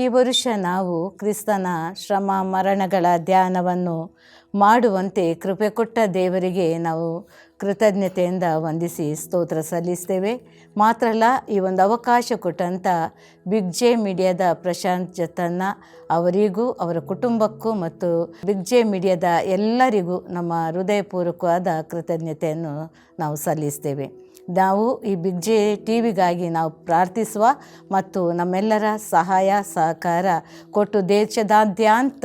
ಈ ವರುಷ ನಾವು ಕ್ರಿಸ್ತನ ಶ್ರಮ ಮರಣಗಳ ಧ್ಯಾನವನ್ನು ಮಾಡುವಂತೆ ಕೃಪೆ ಕೊಟ್ಟ ದೇವರಿಗೆ ನಾವು ಕೃತಜ್ಞತೆಯಿಂದ ವಂದಿಸಿ ಸ್ತೋತ್ರ ಸಲ್ಲಿಸ್ತೇವೆ. ಮಾತ್ರ ಅಲ್ಲ, ಈ ಒಂದು ಅವಕಾಶ ಕೊಟ್ಟಂಥ ಬಿಗ್ ಜೆ ಮೀಡಿಯಾದ ಪ್ರಶಾಂತ್ ಜತನ್ನ ಅವರಿಗೂ ಅವರ ಕುಟುಂಬಕ್ಕೂ ಮತ್ತು ಬಿಗ್ ಜೆ ಮೀಡಿಯಾದ ಎಲ್ಲರಿಗೂ ನಮ್ಮ ಹೃದಯಪೂರ್ವಕವಾದ ಕೃತಜ್ಞತೆಯನ್ನು ನಾವು ಸಲ್ಲಿಸ್ತೇವೆ. ನಾವು ಈ ಬಿಗ್ ಜೆ ಟಿ ವಿಗಾಗಿ ನಾವು ಪ್ರಾರ್ಥಿಸುವ ಮತ್ತು ನಮ್ಮೆಲ್ಲರ ಸಹಾಯ ಸಹಕಾರ ಕೊಟ್ಟು ದೇಶದಾದ್ಯಂತ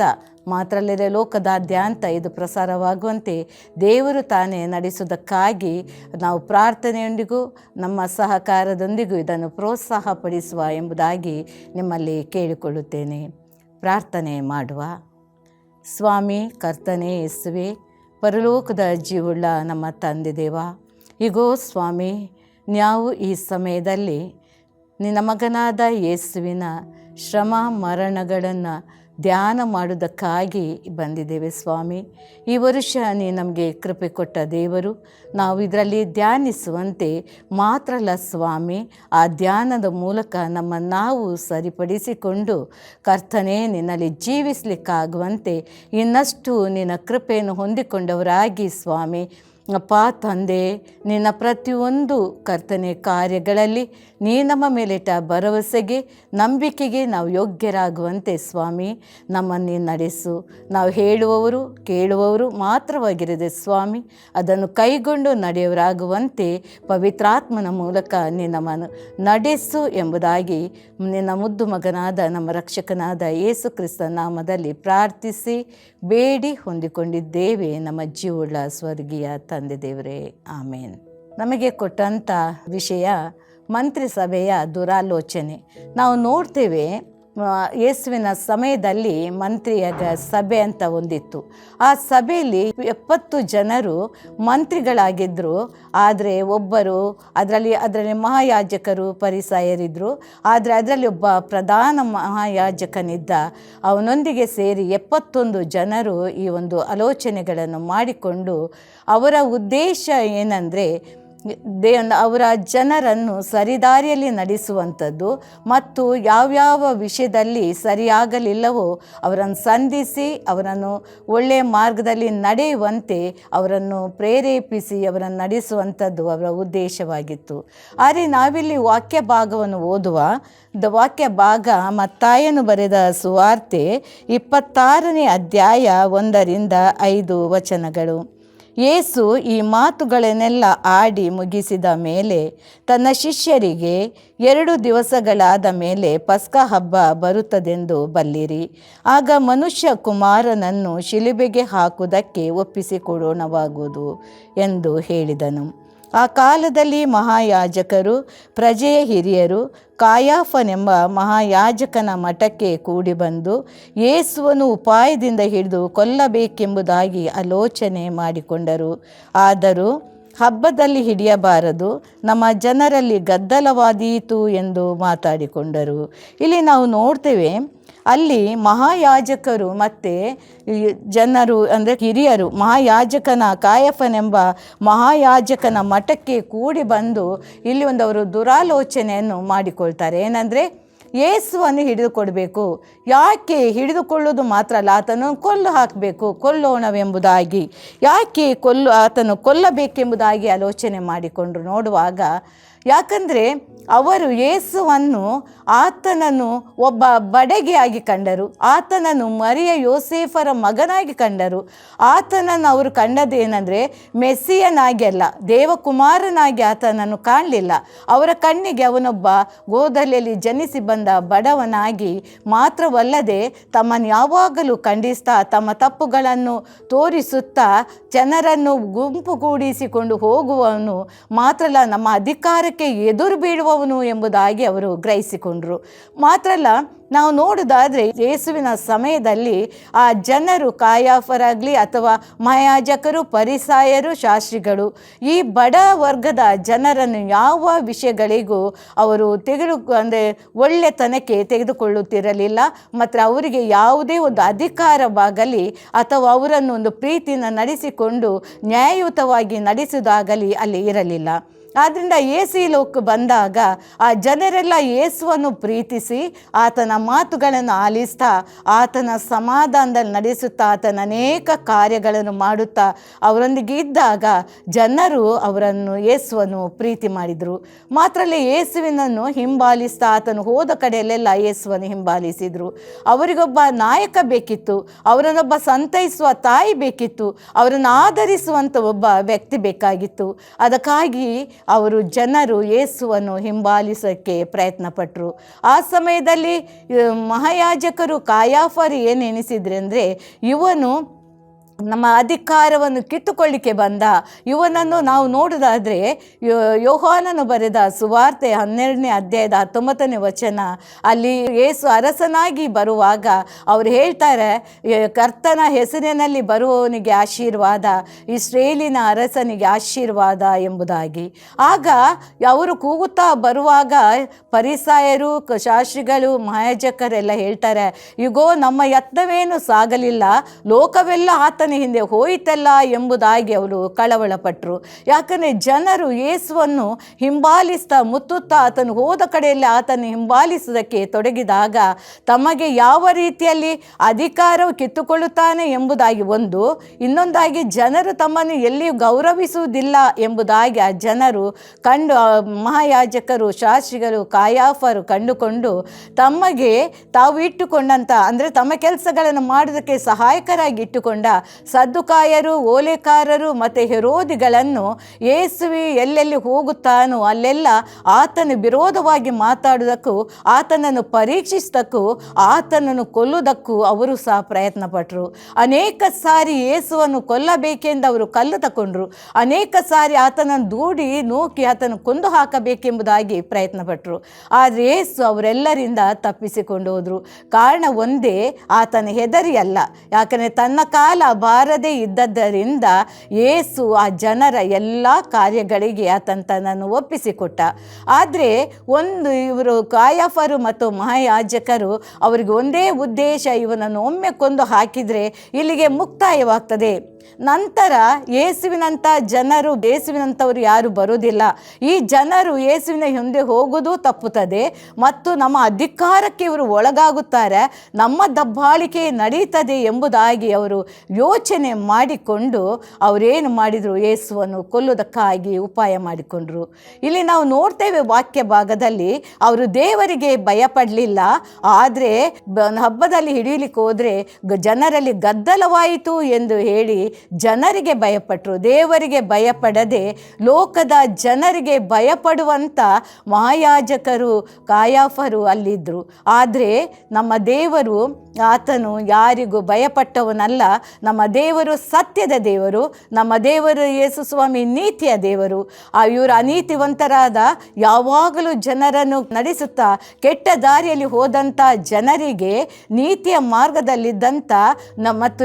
ಮಾತ್ರ ಅಲ್ಲದೆ ಲೋಕದಾದ್ಯಂತ ಇದು ಪ್ರಸಾರವಾಗುವಂತೆ ದೇವರು ತಾನೇ ನಡೆಸುವುದಕ್ಕಾಗಿ ನಾವು ಪ್ರಾರ್ಥನೆಯೊಂದಿಗೂ ನಮ್ಮ ಸಹಕಾರದೊಂದಿಗೂ ಇದನ್ನು ಪ್ರೋತ್ಸಾಹಪಡಿಸುವ ಎಂಬುದಾಗಿ ನಿಮ್ಮಲ್ಲಿ ಕೇಳಿಕೊಳ್ಳುತ್ತೇನೆ. ಪ್ರಾರ್ಥನೆ ಮಾಡುವ. ಸ್ವಾಮಿ ಕರ್ತನೇ ಯೇಸುವೆ, ಪರಲೋಕದ ಜೀವುಳ್ಳ ನಮ್ಮ ತಂದೆ ದೇವ, ಈಗೋ ಸ್ವಾಮಿ, ನಾವು ಈ ಸಮಯದಲ್ಲಿ ನಿನ್ನ ಮಗನಾದ ಯೇಸುವಿನ ಶ್ರಮ ಮರಣಗಳನ್ನು ಧ್ಯಾನ ಮಾಡುವುದಕ್ಕಾಗಿ ಬಂದಿದ್ದೇವೆ ಸ್ವಾಮಿ. ಈ ವರುಷ ನೀ ನಮಗೆ ಕೃಪೆ ಕೊಟ್ಟ ದೇವರು, ನಾವು ಇದರಲ್ಲಿ ಧ್ಯಾನಿಸುವಂತೆ ಮಾತ್ರ ಅಲ್ಲ ಸ್ವಾಮಿ, ಆ ಧ್ಯಾನದ ಮೂಲಕ ನಾವು ಸರಿಪಡಿಸಿಕೊಂಡು ಕರ್ತನೇ ನಿನ್ನಲ್ಲಿ ಜೀವಿಸಲಿಕ್ಕಾಗುವಂತೆ ಇನ್ನಷ್ಟು ನಿನ್ನ ಕೃಪೆಯನ್ನು ಹೊಂದಿಕೊಂಡವರಾಗಿ ಸ್ವಾಮಿ ಅಪ್ಪ ತಂದೆ, ನಿನ್ನ ಪ್ರತಿಯೊಂದು ಕರ್ತನೆ ಕಾರ್ಯಗಳಲ್ಲಿ ನೀ ನಮ್ಮ ಮೇಲಿಟ್ಟ ಭರವಸೆಗೆ ನಂಬಿಕೆಗೆ ನಾವು ಯೋಗ್ಯರಾಗುವಂತೆ ಸ್ವಾಮಿ ನಮ್ಮನ್ನು ನಡೆಸು. ನಾವು ಹೇಳುವವರು ಕೇಳುವವರು ಮಾತ್ರವಾಗಿರದೆ ಸ್ವಾಮಿ, ಅದನ್ನು ಕೈಗೊಂಡು ನಡೆಯವರಾಗುವಂತೆ ಪವಿತ್ರಾತ್ಮನ ಮೂಲಕ ನಮ್ಮನ್ನು ನಡೆಸು ಎಂಬುದಾಗಿ ನಿನ್ನ ಮುದ್ದು ಮಗನಾದ ನಮ್ಮ ರಕ್ಷಕನಾದ ಯೇಸು ಕ್ರಿಸ್ತನ ನಾಮದಲ್ಲಿ ಪ್ರಾರ್ಥಿಸಿ ಬೇಡಿ ಹೊಂದಿಕೊಂಡಿದ್ದೇವೆ ನಮ್ಮ ಜೀವುಳ್ಳ ಸ್ವರ್ಗೀಯ ತಂದೆ ದೇವರೇ, ಆಮೇನ್. ನಮಗೆ ಕೊಟ್ಟಂಥ ವಿಷಯ ಮಂತ್ರಿಸಭೆಯ ದುರಾಲೋಚನೆ. ನಾವು ನೋಡ್ತೇವೆ, ಯೇಸುವಿನ ಸಮಯದಲ್ಲಿ ಮಂತ್ರಿಯ ಸಭೆ ಅಂತ ಒಂದಿತ್ತು. ಆ ಸಭೆಯಲ್ಲಿ 70 ಜನರು ಮಂತ್ರಿಗಳಾಗಿದ್ದರು. ಆದರೆ ಅದರಲ್ಲಿ ಮಹಾಯಾಜಕರು ಪರಿಸಾಯರಿದ್ದರು. ಆದರೆ ಅದರಲ್ಲಿ ಒಬ್ಬ ಪ್ರಧಾನ ಮಹಾಯಾಜಕನಿದ್ದ. ಅವನೊಂದಿಗೆ ಸೇರಿ 71 ಜನರು ಈ ಒಂದು ಆಲೋಚನೆಗಳನ್ನು ಮಾಡಿಕೊಂಡು ಅವರ ಉದ್ದೇಶ ಏನಂದರೆ ಅವರ ಜನರನ್ನು ಸರಿದಾರಿಯಲ್ಲಿ ನಡೆಸುವಂಥದ್ದು ಮತ್ತು ಯಾವ್ಯಾವ ವಿಷಯದಲ್ಲಿ ಸರಿಯಾಗಲಿಲ್ಲವೋ ಅವರನ್ನು ಸಂಧಿಸಿ ಅವರನ್ನು ಒಳ್ಳೆಯ ಮಾರ್ಗದಲ್ಲಿ ನಡೆಯುವಂತೆ ಅವರನ್ನು ಪ್ರೇರೇಪಿಸಿ ಅವರನ್ನು ನಡೆಸುವಂಥದ್ದು ಅವರ ಉದ್ದೇಶವಾಗಿತ್ತು. ಆದರೆ ನಾವಿಲ್ಲಿ ವಾಕ್ಯ ಭಾಗವನ್ನು ಓದುವ ವಾಕ್ಯ ಭಾಗ ಮತ್ತಾಯನು ಬರೆದ ಸುವಾರ್ತೆ 26ನೇ ಅಧ್ಯಾಯ 1-5 ವಚನಗಳು. ಯೇಸು ಈ ಮಾತುಗಳನ್ನೆಲ್ಲ ಆಡಿ ಮುಗಿಸಿದ ಮೇಲೆ ತನ್ನ ಶಿಷ್ಯರಿಗೆ, 2 ದಿವಸಗಳಾದ ಮೇಲೆ ಪಸ್ಕ ಹಬ್ಬ ಬರುತ್ತದೆಂದು ಬಲ್ಲಿರಿ. ಆಗ ಮನುಷ್ಯ ಕುಮಾರನನ್ನು ಶಿಲುಬೆಗೆ ಹಾಕುವುದಕ್ಕೆ ಒಪ್ಪಿಸಿಕೊಡೋಣವಾಗುವುದು ಎಂದು ಹೇಳಿದನು. ಆ ಕಾಲದಲ್ಲಿ ಮಹಾಯಾಜಕರು, ಪ್ರಜೆಯ ಹಿರಿಯರು ಕಾಯಾಫನೆಂಬ ಮಹಾಯಾಜಕನ ಮಠಕ್ಕೆ ಕೂಡಿ ಬಂದು ಯೇಸುವನ್ನು ಉಪಾಯದಿಂದ ಹಿಡಿದು ಕೊಲ್ಲಬೇಕೆಂಬುದಾಗಿ ಆಲೋಚನೆ ಮಾಡಿಕೊಂಡರು. ಆದರೂ ಹಬ್ಬದಲ್ಲಿ ಹಿಡಿಯಬಾರದು, ನಮ್ಮ ಜನರಲ್ಲಿ ಗದ್ದಲವಾದೀತು ಎಂದು ಮಾತಾಡಿಕೊಂಡರು. ಇಲ್ಲಿ ನಾವು ನೋಡ್ತೇವೆ, ಅಲ್ಲಿ ಮಹಾಯಾಜಕರು ಮತ್ತು ಜನರು ಅಂದರೆ ಹಿರಿಯರು ಮಹಾಯಾಜಕನ ಕಾಯಫನೆಂಬ ಮಹಾಯಾಜಕನ ಮಠಕ್ಕೆ ಕೂಡಿ ಬಂದು ಇಲ್ಲಿ ಅವರು ದುರಾಲೋಚನೆಯನ್ನು ಮಾಡಿಕೊಳ್ತಾರೆ. ಏನಂದರೆ ಯೇಸುವನ್ನು ಹಿಡಿದುಕೊಡಬೇಕು. ಯಾಕೆ ಹಿಡಿದುಕೊಳ್ಳೋದು ಮಾತ್ರ ಅಲ್ಲ, ಆತನು ಕೊಲ್ಲೋಣವೆಂಬುದಾಗಿ, ಯಾಕೆ ಆತನು ಕೊಲ್ಲಬೇಕೆಂಬುದಾಗಿ ಆಲೋಚನೆ ಮಾಡಿಕೊಂಡ್ರು. ನೋಡುವಾಗ ಯಾಕಂದರೆ ಅವರು ಯೇಸುವನ್ನು ಆತನನ್ನು ಒಬ್ಬ ಬಡಗಿಯಾಗಿ ಕಂಡರು, ಆತನನ್ನು ಮರಿಯ ಯೋಸೇಫರ ಮಗನಾಗಿ ಕಂಡರು. ಆತನನ್ನು ಅವರು ಕಂಡದೇನೆಂದರೆ ಮೆಸ್ಸಿಯನಾಗಿ ಅಲ್ಲ, ದೇವಕುಮಾರನಾಗಿ ಆತನನ್ನು ಕಾಣಲಿಲ್ಲ. ಅವರ ಕಣ್ಣಿಗೆ ಅವನೊಬ್ಬ ಗೋದಲಿಯಲ್ಲಿ ಜನಿಸಿ ಬಂದ ಬಡವನಾಗಿ ಮಾತ್ರವಲ್ಲದೆ ತಮ್ಮನ್ನು ಯಾವಾಗಲೂ ಖಂಡಿಸ್ತಾ ತಮ್ಮ ತಪ್ಪುಗಳನ್ನು ತೋರಿಸುತ್ತಾ ಜನರನ್ನು ಗುಂಪುಗೂಡಿಸಿಕೊಂಡು ಹೋಗುವವನು ಮಾತ್ರ ಅಲ್ಲ, ನಮ್ಮ ಅಧಿಕಾರಕ್ಕೆ ಎದುರು ಬೀಳುವವನು ಎಂಬುದಾಗಿ ಅವರು ಗ್ರಹಿಸಿಕೊಂಡರು. ಮಾತ್ರ ಅಲ್ಲ, ನಾವು ನೋಡೋದಾದರೆ ಯೇಸುವಿನ ಸಮಯದಲ್ಲಿ ಆ ಜನರು ಕಾಯಾಫರಾಗಲಿ ಅಥವಾ ಮಹಾಯಾಜಕರು, ಪರಿಸಾಯರು, ಶಾಸ್ತ್ರಿಗಳು ಈ ಬಡ ವರ್ಗದ ಜನರನ್ನು ಯಾವ ವಿಷಯಗಳಿಗೂ ಅವರು ಒಳ್ಳೆತನಕ್ಕೆ ತೆಗೆದುಕೊಳ್ಳುತ್ತಿರಲಿಲ್ಲ. ಮತ್ತು ಅವರಿಗೆ ಯಾವುದೇ ಒಂದು ಅಧಿಕಾರವಾಗಲಿ ಅಥವಾ ಅವರನ್ನು ಒಂದು ಪ್ರೀತಿಯನ್ನು ನಡೆಸಿಕೊಂಡು ನ್ಯಾಯಯುತವಾಗಿ ನಡೆಸುವುದಾಗಲಿ ಅಲ್ಲಿ ಇರಲಿಲ್ಲ. ಆದ್ದರಿಂದ ಯೇಸು ಈ ಲೋಕಕ್ಕೆ ಬಂದಾಗ ಆ ಜನರೆಲ್ಲ ಯೇಸುವನ್ನು ಪ್ರೀತಿಸಿ ಆತನ ಮಾತುಗಳನ್ನು ಆಲಿಸ್ತಾ ಆತನ ಸಮಾಧಾನದಲ್ಲಿ ನಡೆಸುತ್ತಾ ಆತನ ಅನೇಕ ಕಾರ್ಯಗಳನ್ನು ಮಾಡುತ್ತಾ ಅವರೊಂದಿಗೆ ಇದ್ದಾಗ ಜನರು ಅವರನ್ನು ಯೇಸುವನ್ನು ಪ್ರೀತಿ ಮಾಡಿದರು. ಮಾತ್ರ ಅಲ್ಲ, ಯೇಸುವಿನನ್ನು ಹಿಂಬಾಲಿಸ್ತಾ ಆತನು ಹೋದ ಕಡೆಯಲ್ಲೆಲ್ಲ ಯೇಸುವನ್ನು ಹಿಂಬಾಲಿಸಿದರು. ಅವರಿಗೊಬ್ಬ ನಾಯಕ ಬೇಕಿತ್ತು, ಅವರನ್ನೊಬ್ಬ ಸಂತೈಸುವ ತಾಯಿ ಬೇಕಿತ್ತು, ಅವರನ್ನು ಆಧರಿಸುವಂಥ ಒಬ್ಬ ವ್ಯಕ್ತಿ ಬೇಕಾಗಿತ್ತು. ಅದಕ್ಕಾಗಿ ಅವರು ಜನರು ಯೇಸುವನ್ನು ಹಿಂಬಾಲಿಸೋಕ್ಕೆ ಪ್ರಯತ್ನಪಟ್ಟರು. ಆ ಸಮಯದಲ್ಲಿ ಮಹಾಯಾಜಕರು ಕಾಯಾಫರು ಏನು ಎನಿಸಿದ್ರು ಅಂದರೆ, ಇವನು ನಮ್ಮ ಅಧಿಕಾರವನ್ನು ಕಿತ್ತುಕೊಳ್ಳಿಕ್ಕೆ ಬಂದ. ಇವನನ್ನು ನಾವು ನೋಡೋದಾದರೆ ಯೋಹಾನನು ಬರೆದ ಸುವಾರ್ತೆ 12ನೇ ಅಧ್ಯಾಯದ 19ನೇ ವಚನ, ಅಲ್ಲಿ ಯೇಸು ಅರಸನಾಗಿ ಬರುವಾಗ ಅವರು ಹೇಳ್ತಾರೆ, ಕರ್ತನ ಹೆಸರಿನಲ್ಲಿ ಬರುವವನಿಗೆ ಆಶೀರ್ವಾದ, ಇಸ್ರೇಲಿನ ಅರಸನಿಗೆ ಆಶೀರ್ವಾದ ಎಂಬುದಾಗಿ. ಆಗ ಅವರು ಕೂಗುತ್ತಾ ಬರುವಾಗ ಫರಿಸಾಯರು, ಶಾಸ್ತ್ರಿಗಳು, ಮಹಾಯಾಜಕರೆಲ್ಲ ಹೇಳ್ತಾರೆ, ಇಗೋ ನಮ್ಮ ಯತ್ನವೇನು ಸಾಗಲಿಲ್ಲ, ಲೋಕವೆಲ್ಲ ಆತನ ಹಿಂದೆ ಹೋಯಿತಲ್ಲ ಎಂಬುದಾಗಿ ಅವರು ಕಳವಳಪಟ್ಟರು. ಯಾಕಂದರೆ ಜನರು ಯೇಸುವನ್ನು ಹಿಂಬಾಲಿಸ್ತಾ ಮುತ್ತುತ್ತಾ ಆತನು ಹೋದ ಕಡೆಯಲ್ಲಿ ಆತನು ಹಿಂಬಾಲಿಸುವುದಕ್ಕೆ ತೊಡಗಿದಾಗ ತಮಗೆ ಯಾವ ರೀತಿಯಲ್ಲಿ ಅಧಿಕಾರವು ಕಿತ್ತುಕೊಳ್ಳುತ್ತಾನೆ ಎಂಬುದಾಗಿ ಒಂದು, ಇನ್ನೊಂದಾಗಿ ಜನರು ತಮ್ಮನ್ನು ಎಲ್ಲಿಯೂ ಗೌರವಿಸುವುದಿಲ್ಲ ಎಂಬುದಾಗಿ ಆ ಜನರು ಕಂಡು, ಮಹಾಯಾಜಕರು, ಶಾಸ್ತ್ರಿಗಳು, ಕಾಯಾಫರು ಕಂಡುಕೊಂಡು ತಮಗೆ ತಾವು ಇಟ್ಟುಕೊಂಡಂಥ, ಅಂದರೆ ತಮ್ಮ ಕೆಲಸಗಳನ್ನು ಮಾಡೋದಕ್ಕೆ ಸಹಾಯಕರಾಗಿ ಇಟ್ಟುಕೊಂಡ ಸದ್ದುಕಾಯರು, ಓಲೆಕಾರರು ಮತ್ತು ಹೆರೋದಿಗಳನ್ನು ಯೇಸುವೆ ಎಲ್ಲೆಲ್ಲಿ ಹೋಗುತ್ತಾನೋ ಅಲ್ಲೆಲ್ಲ ಆತನ ವಿರೋಧವಾಗಿ ಮಾತಾಡುವುದಕ್ಕೂ ಆತನನ್ನು ಪರೀಕ್ಷಿಸುವುದಕ್ಕೂ ಆತನನ್ನು ಕೊಲ್ಲುವುದಕ್ಕೂ ಅವರು ಸಹ ಪ್ರಯತ್ನಪಟ್ಟರು. ಅನೇಕ ಸಾರಿ ಯೇಸುವನ್ನು ಕೊಲ್ಲಬೇಕೆಂದು ಅವರು ಕಲ್ಲು ತಗೊಂಡ್ರು. ಅನೇಕ ಸಾರಿ ಆತನನ್ನು ದೂಡಿ ನೂಕಿ ಆತನು ಕೊಂದು ಹಾಕಬೇಕೆಂಬುದಾಗಿ ಪ್ರಯತ್ನಪಟ್ಟರು. ಆದರೆ ಯೇಸು ಅವರೆಲ್ಲರಿಂದ ತಪ್ಪಿಸಿಕೊಂಡು ಹೋದರು. ಕಾರಣ ಒಂದೇ, ಆತನ ಹೆದರಿಯಲ್ಲ. ಯಾಕಂದರೆ ತನ್ನ ಕಾಲ ಬಾರದೇ ಇದ್ದದ್ದರಿಂದ ಯೇಸು ಆ ಜನರ ಎಲ್ಲ ಕಾರ್ಯಗಳಿಗೆ ಆತನ ತನ್ನನ್ನು ಒಪ್ಪಿಸಿಕೊಟ್ಟ. ಆದರೆ ಇವರು ಕಾಯಾಫರು ಮತ್ತು ಮಹಾಯಾಜಕರು ಅವರಿಗೆ ಒಂದೇ ಉದ್ದೇಶ, ಇವನನ್ನು ಒಮ್ಮೆ ಕೊಂದು ಹಾಕಿದರೆ ಇಲ್ಲಿಗೆ ಮುಕ್ತಾಯವಾಗ್ತದೆ. ನಂತರ ಯೇಸುವಿನಂಥ ಜನರು, ಯೇಸುವಿನಂಥವ್ರು ಯಾರು ಬರೋದಿಲ್ಲ, ಈ ಜನರು ಯೇಸುವಿನ ಹಿಂದೆ ಹೋಗೋದು ತಪ್ಪುತ್ತದೆ ಮತ್ತು ನಮ್ಮ ಅಧಿಕಾರಕ್ಕೆ ಇವರು ಒಳಗಾಗುತ್ತಾರೆ, ನಮ್ಮ ದಬ್ಬಾಳಿಕೆ ನಡೀತದೆ ಎಂಬುದಾಗಿ ಅವರು ಯೋಚನೆ ಮಾಡಿಕೊಂಡು ಅವರೇನು ಮಾಡಿದರು, ಯೇಸುವನ್ನು ಕೊಲ್ಲುವುದಕ್ಕಾಗಿ ಉಪಾಯ ಮಾಡಿಕೊಂಡ್ರು. ಇಲ್ಲಿ ನಾವು ನೋಡ್ತೇವೆ ವಾಕ್ಯ ಭಾಗದಲ್ಲಿ, ಅವರು ದೇವರಿಗೆ ಭಯಪಡಲಿಲ್ಲ. ಆದರೆ ಹಬ್ಬದಲ್ಲಿ ಹಿಡಿಯಲಿಕ್ಕೆ ಹೋದರೆ ಜನರಲ್ಲಿ ಗದ್ದಲವಾಯಿತು ಎಂದು ಹೇಳಿ ಜನರಿಗೆ ಭಯಪಟ್ಟರು. ದೇವರಿಗೆ ಭಯಪಡದೆ ಲೋಕದ ಜನರಿಗೆ ಭಯಪಡುವಂಥ ಮಹಾಯಾಜಕರು, ಕಾಯಾಫರು ಅಲ್ಲಿದ್ದರು. ಆದರೆ ನಮ್ಮ ದೇವರು, ಆತನು ಯಾರಿಗೂ ಭಯಪಟ್ಟವನಲ್ಲ. ನಮ್ಮ ದೇವರು ಸತ್ಯದ ದೇವರು. ನಮ್ಮ ದೇವರು ಯೇಸು ಸ್ವಾಮಿ ನೀತಿಯ ದೇವರು. ಇವರು ಅನೀತಿವಂತರಾದ, ಯಾವಾಗಲೂ ಜನರನ್ನು ನಡೆಸುತ್ತಾ ಕೆಟ್ಟ ದಾರಿಯಲ್ಲಿ ಹೋದಂಥ ಜನರಿಗೆ ನೀತಿಯ ಮಾರ್ಗದಲ್ಲಿದ್ದಂಥ ಮತ್ತು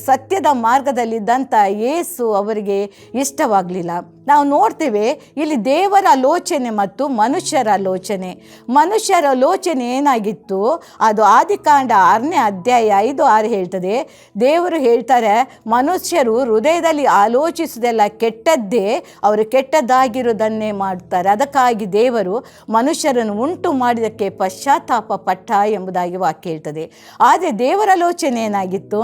ಸತ್ಯದ ಮಾರ್ಗದಲ್ಲಿದ್ದಂಥ ಯೇಸು ಅವರಿಗೆ ಇಷ್ಟವಾಗಲಿಲ್ಲ. ನಾವು ನೋಡ್ತೇವೆ ಇಲ್ಲಿ ದೇವರ ಆಲೋಚನೆ ಮತ್ತು ಮನುಷ್ಯರ ಆಲೋಚನೆ. ಮನುಷ್ಯರ ಆಲೋಚನೆ ಏನಾಗಿತ್ತು, ಅದು ಆದಿಕಾಂಡ 6ನೇ ಅಧ್ಯಾಯ 5-6 ಹೇಳ್ತದೆ. ದೇವರು ಹೇಳ್ತಾರೆ, ಮನುಷ್ಯರು ಹೃದಯದಲ್ಲಿ ಆಲೋಚಿಸುವುದೆಲ್ಲ ಕೆಟ್ಟದ್ದೇ, ಅವರು ಕೆಟ್ಟದ್ದಾಗಿರೋದನ್ನೇ ಮಾಡ್ತಾರೆ. ಅದಕ್ಕಾಗಿ ದೇವರು ಮನುಷ್ಯರನ್ನು ಉಂಟು ಮಾಡಿದಕ್ಕೆ ಪಶ್ಚಾತ್ತಾಪ ಪಟ್ಟ ಎಂಬುದಾಗಿ ವಾಕ್ಯ ಹೇಳ್ತದೆ. ಆದರೆ ದೇವರ ಆಲೋಚನೆ ಏನಾಗಿತ್ತು,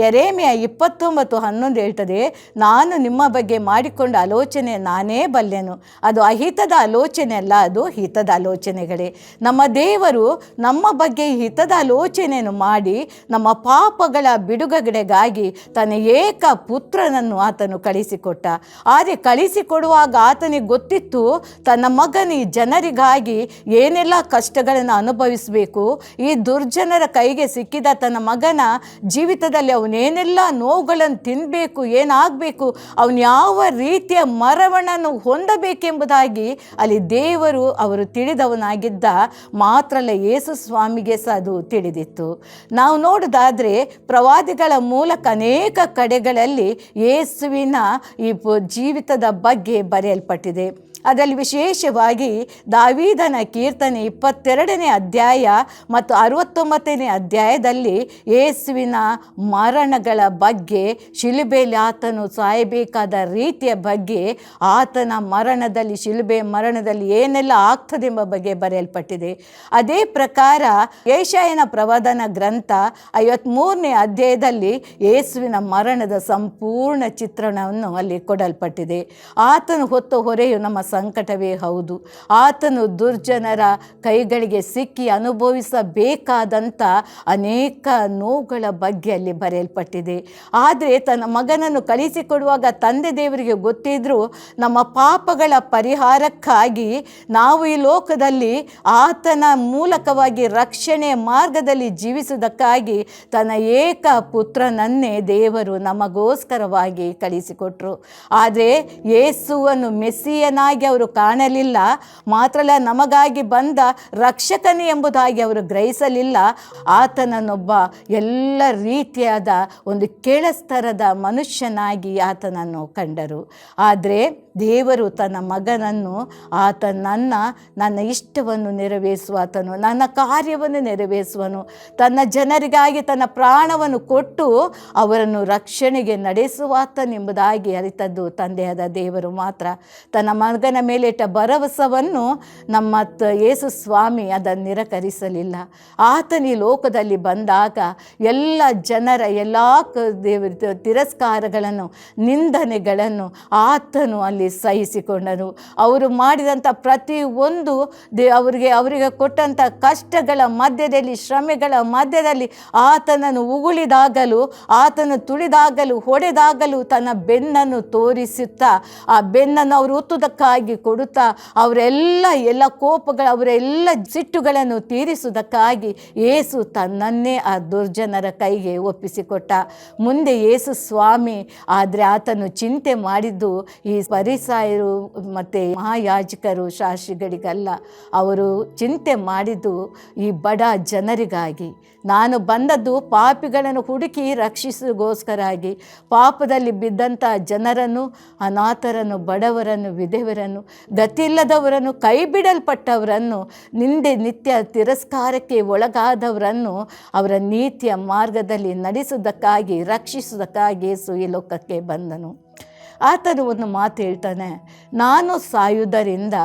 ಯೆರೆಮೀಯ 29:11 ಹೇಳ್ತದೆ, ನಾನು ನಿಮ್ಮ ಬಗ್ಗೆ ಮಾಡಿಕೊಂಡ ಆಲೋಚನೆ ನಾನೇ ಬಲ್ಲೆನು. ಅದು ಅಹಿತದ ಆಲೋಚನೆ ಅಲ್ಲ, ಅದು ಹಿತದ ಆಲೋಚನೆಗಳೇ. ನಮ್ಮ ದೇವರು ನಮ್ಮ ಬಗ್ಗೆ ಹಿತದ ಆಲೋಚನೆಯನ್ನು ಮಾಡಿ ನಮ್ಮ ಪಾಪಗಳ ಬಿಡುಗಡೆಗಾಗಿ ತನ್ನ ಏಕ ಪುತ್ರನನ್ನು ಆತನು ಕಳಿಸಿಕೊಟ್ಟ. ಆದರೆ ಕಳಿಸಿಕೊಡುವಾಗ ಆತನಿಗೆ ಗೊತ್ತಿತ್ತು, ತನ್ನ ಮಗನ ಈ ಜನರಿಗಾಗಿ ಏನೆಲ್ಲ ಕಷ್ಟಗಳನ್ನು ಅನುಭವಿಸಬೇಕು, ಈ ದುರ್ಜನರ ಕೈಗೆ ಸಿಕ್ಕಿದ ತನ್ನ ಮಗನ ಜೀವಿತದಲ್ಲಿ ಅವನೇನೆಲ್ಲ ನೋವುಗಳನ್ನು ತಿನ್ನಬೇಕು, ಏನಾಗಬೇಕು, ಅವನು ಯಾವ ರೀತಿಯ ಮರಣವನ್ನು ಹೊಂದಬೇಕೆಂಬುದಾಗಿ ಅಲ್ಲಿ ದೇವರು ಅವರು ತಿಳಿದವನಾಗಿದ್ದ. ಮಾತ್ರ ಅಲ್ಲ, ಯೇಸು ಸ್ವಾಮಿಗೆ ಸಹ ಅದು ತಿಳಿದಿತ್ತು. ನಾವು ನೋಡೋದಾದರೆ ಪ್ರವಾದಿಗಳ ಮೂಲಕ ಅನೇಕ ಕಡೆಗಳಲ್ಲಿ ಯೇಸುವಿನ ಈ ಜೀವಿತದ ಬಗ್ಗೆ ಬರೆಯಲ್ಪಟ್ಟಿದೆ. ಅದರಲ್ಲಿ ವಿಶೇಷವಾಗಿ ದಾವೀದನ ಕೀರ್ತನೆ 22ನೇ ಅಧ್ಯಾಯ ಮತ್ತು 69ನೇ ಅಧ್ಯಾಯದಲ್ಲಿ ಯೇಸುವಿನ ಮರಣಗಳ ಬಗ್ಗೆ, ಶಿಲುಬೆಯಲ್ಲಿ ಆತನು ಸಾಯಬೇಕಾದ ರೀತಿಯ ಬಗ್ಗೆ, ಆತನ ಮರಣದಲ್ಲಿ, ಶಿಲುಬೆ ಮರಣದಲ್ಲಿ ಏನೆಲ್ಲ ಆಗ್ತದೆಂಬ ಬಗ್ಗೆ ಬರೆಯಲ್ಪಟ್ಟಿದೆ. ಅದೇ ಪ್ರಕಾರ ಯೆಶಾಯನ ಪ್ರವಾದನ ಗ್ರಂಥ 53ನೇ ಅಧ್ಯಾಯದಲ್ಲಿ ಯೇಸುವಿನ ಮರಣದ ಸಂಪೂರ್ಣ ಚಿತ್ರಣವನ್ನು ಅಲ್ಲಿ ಕೊಡಲ್ಪಟ್ಟಿದೆ. ಆತನು ಹೊತ್ತ ಹೊರೆಯು ನಮ್ಮ ಸಂಕಟವೇ ಹೌದು. ಆತನು ದುರ್ಜನರ ಕೈಗಳಿಗೆ ಸಿಕ್ಕಿ ಅನುಭವಿಸಬೇಕಾದಂಥ ಅನೇಕ ನೋವುಗಳ ಬಗ್ಗೆ ಅಲ್ಲಿ ಬರೆಯಲ್ಪಟ್ಟಿದೆ. ಆದರೆ ತನ್ನ ಮಗನನ್ನು ಕಳಿಸಿಕೊಡುವಾಗ ತಂದೆ ದೇವರಿಗೆ ಗೊತ್ತಿದ್ದರೂ ನಮ್ಮ ಪಾಪಗಳ ಪರಿಹಾರಕ್ಕಾಗಿ ನಾವು ಈ ಲೋಕದಲ್ಲಿ ಆತನ ಮೂಲಕವಾಗಿ ರಕ್ಷಣೆಯ ಮಾರ್ಗದಲ್ಲಿ ಜೀವಿಸುವುದಕ್ಕಾಗಿ ತನ್ನ ಏಕ ಪುತ್ರನನ್ನೇ ದೇವರು ನಮಗೋಸ್ಕರವಾಗಿ ಕಳಿಸಿಕೊಟ್ರು. ಆದರೆ ಯೇಸುವನ್ನು ಮೆಸ್ಸಿಯನಾಗಿ ಅವರು ಕಾಣಲಿಲ್ಲ, ಮಾತ್ರ ಅಲ್ಲ ನಮಗಾಗಿ ಬಂದ ರಕ್ಷಕನೇ ಎಂಬುದಾಗಿ ಅವರು ಗ್ರಹಿಸಲಿಲ್ಲ. ಆತನನ್ನೊಬ್ಬ ಎಲ್ಲ ರೀತಿಯಾದ ಒಂದು ಕೆಳಸ್ತರದ ಮನುಷ್ಯನಾಗಿ ಆತನನ್ನು ಕಂಡರು. ಆದರೆ ದೇವರು ತನ್ನ ಮಗನನ್ನು ನನ್ನ ಇಷ್ಟವನ್ನು ನೆರವೇರಿಸುವಾತನು, ನನ್ನ ಕಾರ್ಯವನ್ನು ನೆರವೇರಿಸುವನು, ತನ್ನ ಜನರಿಗಾಗಿ ತನ್ನ ಪ್ರಾಣವನ್ನು ಕೊಟ್ಟು ಅವರನ್ನು ರಕ್ಷಣೆಗೆ ನಡೆಸುವಾತನೆಂಬುದಾಗಿ ಅರಿತದ್ದು ತಂದೆಯಾದ ದೇವರು ಮಾತ್ರ. ತನ್ನ ಮಗನ ಮೇಲಿಟ್ಟ ಭರವಸವನ್ನು ನಮ್ಮ ಯೇಸು ಸ್ವಾಮಿ ಅದನ್ನು ನಿರಾಕರಿಸಲಿಲ್ಲ. ಆತನ ಈ ಲೋಕದಲ್ಲಿ ಬಂದಾಗ ಎಲ್ಲ ಜನರ ಎಲ್ಲ ತಿರಸ್ಕಾರಗಳನ್ನು, ನಿಂದನೆಗಳನ್ನು ಆತನು ಅಲ್ಲಿ ಸಹಿಸಿಕೊಂಡನು. ಅವರು ಮಾಡಿದಂಥ ಪ್ರತಿಯೊಂದು ಅವರಿಗೆ ಕೊಟ್ಟಂಥ ಕಷ್ಟಗಳ ಮಧ್ಯದಲ್ಲಿ, ಶ್ರಮೆಗಳ ಮಧ್ಯದಲ್ಲಿ ಆತನನ್ನು ಉಗುಳಿದಾಗಲೂ, ಆತನು ತುಳಿದಾಗಲೂ, ಹೊಡೆದಾಗಲೂ ತನ್ನ ಬೆನ್ನನ್ನು ತೋರಿಸುತ್ತಾ, ಆ ಬೆನ್ನನ್ನು ಅವರು ಒತ್ತುವುದಕ್ಕಾಗಿ ಕೊಡುತ್ತಾ, ಎಲ್ಲ ಕೋಪಗಳ, ಅವರೆಲ್ಲ ಸಿಟ್ಟುಗಳನ್ನು ತೀರಿಸುವುದಕ್ಕಾಗಿ ಯೇಸು ತನ್ನನ್ನೇ ಆ ದುರ್ಜನರ ಕೈಗೆ ಒಪ್ಪಿಸಿಕೊಟ್ಟ. ಮುಂದೆ ಯೇಸು ಸ್ವಾಮಿ ಆದರೆ ಆತನು ಚಿಂತೆ ಮಾಡಿದ್ದು ಈ ಫರಿಸಾಯರು ಮತ್ತು ಮಹಾಯಾಜಕರು, ಶಾಸ್ತ್ರಿಗಳಿಗಲ್ಲ. ಅವರು ಚಿಂತೆ ಮಾಡಿದ್ದು ಈ ಬಡ ಜನರಿಗಾಗಿ. ನಾನು ಬಂದದ್ದು ಪಾಪಿಗಳನ್ನು ಹುಡುಕಿ ರಕ್ಷಿಸೋಗೋಸ್ಕರಾಗಿ, ಪಾಪದಲ್ಲಿ ಬಿದ್ದಂಥ ಜನರನ್ನು, ಅನಾಥರನ್ನು, ಬಡವರನ್ನು, ವಿಧವೆರನ್ನು, ಗತಿಯಿಲ್ಲದವರನ್ನು, ಕೈ ಬಿಡಲ್ಪಟ್ಟವರನ್ನು, ನಿತ್ಯ ತಿರಸ್ಕಾರಕ್ಕೆ ಒಳಗಾದವರನ್ನು ಅವರ ನೀತಿಯ ಮಾರ್ಗದಲ್ಲಿ ನಡೆಸುವುದಕ್ಕಾಗಿ, ರಕ್ಷಿಸುವುದಕ್ಕಾಗಿ ಯೇಸು ಈ ಲೋಕಕ್ಕೆ ಬಂದನು. ಆತನು ಒಂದು ಮಾತು ಹೇಳ್ತಾನೆ, ನಾನು ಸಾಯುವುದರಿಂದ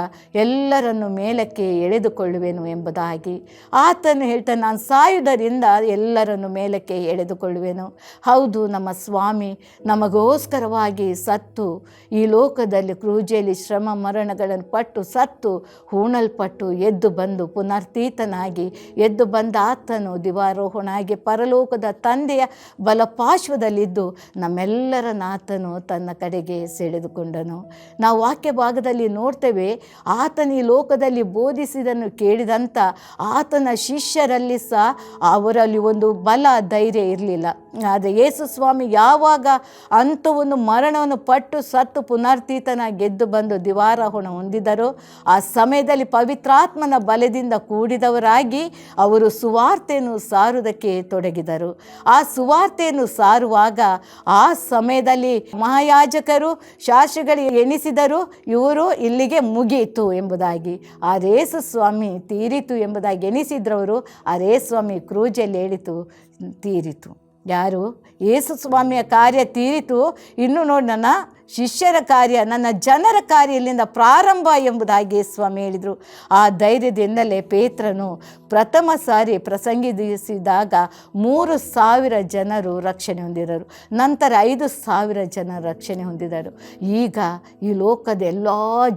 ಎಲ್ಲರನ್ನು ಮೇಲಕ್ಕೆ ಎಳೆದುಕೊಳ್ಳುವೆನು ಎಂಬುದಾಗಿ. ಆತನು ಹೇಳ್ತಾನೆ, ನಾನು ಸಾಯುವುದರಿಂದ ಎಲ್ಲರನ್ನು ಮೇಲಕ್ಕೆ ಎಳೆದುಕೊಳ್ಳುವೆನು. ಹೌದು, ನಮ್ಮ ಸ್ವಾಮಿ ನಮಗೋಸ್ಕರವಾಗಿ ಸತ್ತು ಈ ಲೋಕದಲ್ಲಿ ಕ್ರೂಜೆಯಲ್ಲಿ ಶ್ರಮ ಮರಣಗಳನ್ನು ಪಟ್ಟು ಸತ್ತು ಹೂಣಲ್ಪಟ್ಟು ಎದ್ದು ಬಂದು ಪುನರ್ತೀತನಾಗಿ ಎದ್ದು ಬಂದ ಆತನು ದಿವಾರೋಹಣಾಗಿ ಪರಲೋಕದ ತಂದೆಯ ಬಲಪಾರ್ಶ್ವದಲ್ಲಿದ್ದು ನಮ್ಮೆಲ್ಲರನ್ನ ಆತನು ತನ್ನ ಕಡೆಗೆ ಸೆಳೆದುಕೊಂಡನು. ನಾವು ವಾಕ್ಯ ಭಾಗದಲ್ಲಿ ನೋಡ್ತೇವೆ, ಆತನ ಈ ಲೋಕದಲ್ಲಿ ಬೋಧಿಸಿದನ್ನು ಕೇಳಿದಂಥ ಆತನ ಶಿಷ್ಯರಲ್ಲಿ ಸಹ ಅವರಲ್ಲಿ ಒಂದು ಬಲ, ಧೈರ್ಯ ಇರಲಿಲ್ಲ. ಆದರೆ ಯೇಸು ಸ್ವಾಮಿ ಯಾವಾಗ ಅಂಥವನ್ನು ಮರಣವನ್ನು ಪಟ್ಟು ಸತ್ತು ಪುನರ್ತೀತನ ಗೆದ್ದು ಬಂದು ದಿವಾರೋಹಣ ಹೊಂದಿದರೋ ಆ ಸಮಯದಲ್ಲಿ ಪವಿತ್ರಾತ್ಮನ ಬಲದಿಂದ ಕೂಡಿದವರಾಗಿ ಅವರು ಸುವಾರ್ತೆಯನ್ನು ಸಾರುವುದಕ್ಕೆ ತೊಡಗಿದರು. ಆ ಸುವಾರ್ತೆಯನ್ನು ಸಾರುವಾಗ ಆ ಸಮಯದಲ್ಲಿ ಮಹಾಯಾಜಕರು, ಶಾಸ್ತ್ರಿಗಳು ಎಣಿಸಿದರು ಇವರು ಇಲ್ಲಿಗೆ ಮುಗಿಯಿತು ಎಂಬುದಾಗಿ. ಆ ಯೇಸು ಸ್ವಾಮಿ ತೀರಿತು ಎಂಬುದಾಗಿ ಎಣಿಸಿದ್ರವರು. ಆ ಯೇಸು ಸ್ವಾಮಿ ಕ್ರೂಜಲ್ಲಿ ಹೇಳಿತು, ತೀರಿತು. ಯಾರು? ಯೇಸು ಸ್ವಾಮಿಯ ಕಾರ್ಯ ತೀರಿತು, ಇನ್ನು ನೋಡಿ ನನ್ನ ಶಿಷ್ಯರ ಕಾರ್ಯ, ನನ್ನ ಜನರ ಕಾರ್ಯ ಇಲ್ಲಿಂದ ಪ್ರಾರಂಭ ಎಂಬುದಾಗಿ ಸ್ವಾಮಿ ಹೇಳಿದರು. ಆ ಧೈರ್ಯದಿಂದಲೇ ಪೇತ್ರನು ಪ್ರಥಮ ಸಾರಿ ಪ್ರಸಂಗಿಸಿದಾಗ 3,000 ಜನರು ರಕ್ಷಣೆ ಹೊಂದಿದರು. ನಂತರ 5,000 ಜನ ರಕ್ಷಣೆ ಹೊಂದಿದರು. ಈಗ ಈ ಲೋಕದ ಎಲ್ಲ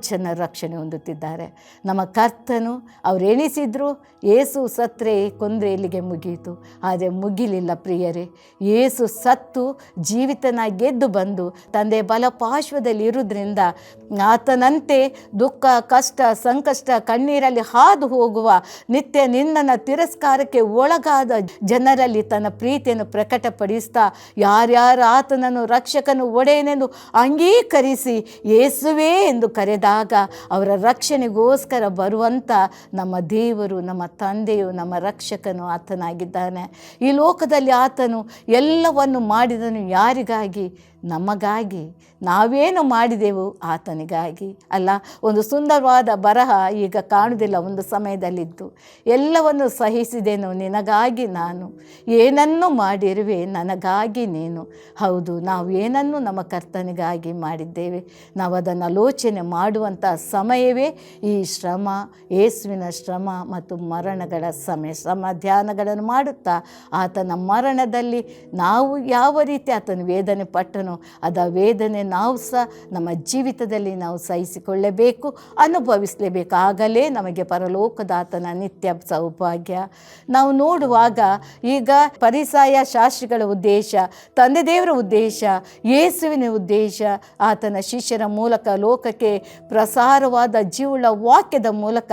ಜನರು ರಕ್ಷಣೆ ಹೊಂದುತ್ತಿದ್ದಾರೆ. ನಮ್ಮ ಕರ್ತನು ಅವ್ರು ಎಣಿಸಿದ್ರು ಯೇಸು ಸತ್ತರೆ ಕೊಂದರೆ ಇಲ್ಲಿಗೆ ಮುಗಿಯಿತು. ಆದರೆ ಮುಗಿಲಿಲ್ಲ ಪ್ರಿಯರೇ. ಯೇಸು ಸತ್ತು ಜೀವಿತನಾಗಿ ಗೆದ್ದು ಬಂದು ತಂದೆ ಬಲಪಾರ್ಶ್ವದಲ್ಲಿ ಇರುವುದರಿಂದ ಆತನಂತೆ ದುಃಖ, ಕಷ್ಟ, ಸಂಕಷ್ಟ, ಕಣ್ಣೀರಲ್ಲಿ ಹಾದು ಹೋಗುವ, ನಿತ್ಯ ನಿಂದನ ತಿರಸ್ಕಾರಕ್ಕೆ ಒಳಗಾದ ಜನರಲ್ಲಿ ತನ್ನ ಪ್ರೀತಿಯನ್ನು ಪ್ರಕಟಪಡಿಸ್ತಾ ಯಾರ್ಯಾರು ಆತನನ್ನು ರಕ್ಷಕನು ಒಡೆಯನೆಂದು ಅಂಗೀಕರಿಸಿ ಯೇಸುವೇ ಎಂದು ಕರೆದಾಗ ಅವರ ರಕ್ಷಣೆಗೋಸ್ಕರ ಬರುವಂಥ ನಮ್ಮ ದೇವರು, ನಮ್ಮ ತಂದೆಯು, ನಮ್ಮ ರಕ್ಷಕನು ಆತನಾಗಿದ್ದಾನೆ. ಈ ಲೋಕದಲ್ಲಿ ಆತನು ಎಲ್ಲವನ್ನು ಮಾಡಿದನು ಯಾರಿಗಾಗಿ? ನಮಗಾಗಿ, ನಾವೇನು ಮಾಡಿದೆವು ಆತನಿಗಾಗಿ ಅಲ್ಲ. ಒಂದು ಸುಂದರವಾದ ಬರಹ ಈಗ ಕಾಣುವುದಿಲ್ಲ, ಒಂದು ಸಮಯದಲ್ಲಿದ್ದು, ಎಲ್ಲವನ್ನು ಸಹಿಸಿದೆನು ನಿನಗಾಗಿ ನಾನು, ಏನನ್ನು ಮಾಡಿರುವೆ ನನಗಾಗಿ ನೀನು. ಹೌದು, ನಾವು ಏನನ್ನು ನಮ್ಮ ಕರ್ತನಿಗಾಗಿ ಮಾಡಿದ್ದೇವೆ. ನಾವು ಅದನ್ನು ಆಲೋಚನೆ ಮಾಡುವಂಥ ಸಮಯವೇ ಈ ಶ್ರಮ, ಯೇಸುವಿನ ಶ್ರಮ ಮತ್ತು ಮರಣಗಳ ಸಮಯ. ಶ್ರಮ ಧ್ಯಾನಗಳನ್ನು ಮಾಡುತ್ತಾ ಆತನ ಮರಣದಲ್ಲಿ ನಾವು ಯಾವ ರೀತಿ ಆತನ ವೇದನೆ ಪಟ್ಟನೋ ಅದ ವೇದನೆ ನಾವು ಸಹ ನಮ್ಮ ಜೀವಿತದಲ್ಲಿ ನಾವು ಸಹಿಸಿಕೊಳ್ಳಬೇಕು, ಅನುಭವಿಸಲೇಬೇಕು. ಆಗಲೇ ನಮಗೆ ಪರಲೋಕದ ಆತನ ನಿತ್ಯ ಸೌಭಾಗ್ಯ. ನಾವು ನೋಡುವಾಗ ಈಗ ಫರಿಸಾಯ ಶಾಸ್ತ್ರಿಗಳ ಉದ್ದೇಶ, ತಂದೆ ದೇವರ ಉದ್ದೇಶ, ಯೇಸುವಿನ ಉದ್ದೇಶ, ಆತನ ಶಿಷ್ಯರ ಮೂಲಕ ಲೋಕಕ್ಕೆ ಪ್ರಸಾರವಾದ ಜೀವಳ ವಾಕ್ಯದ ಮೂಲಕ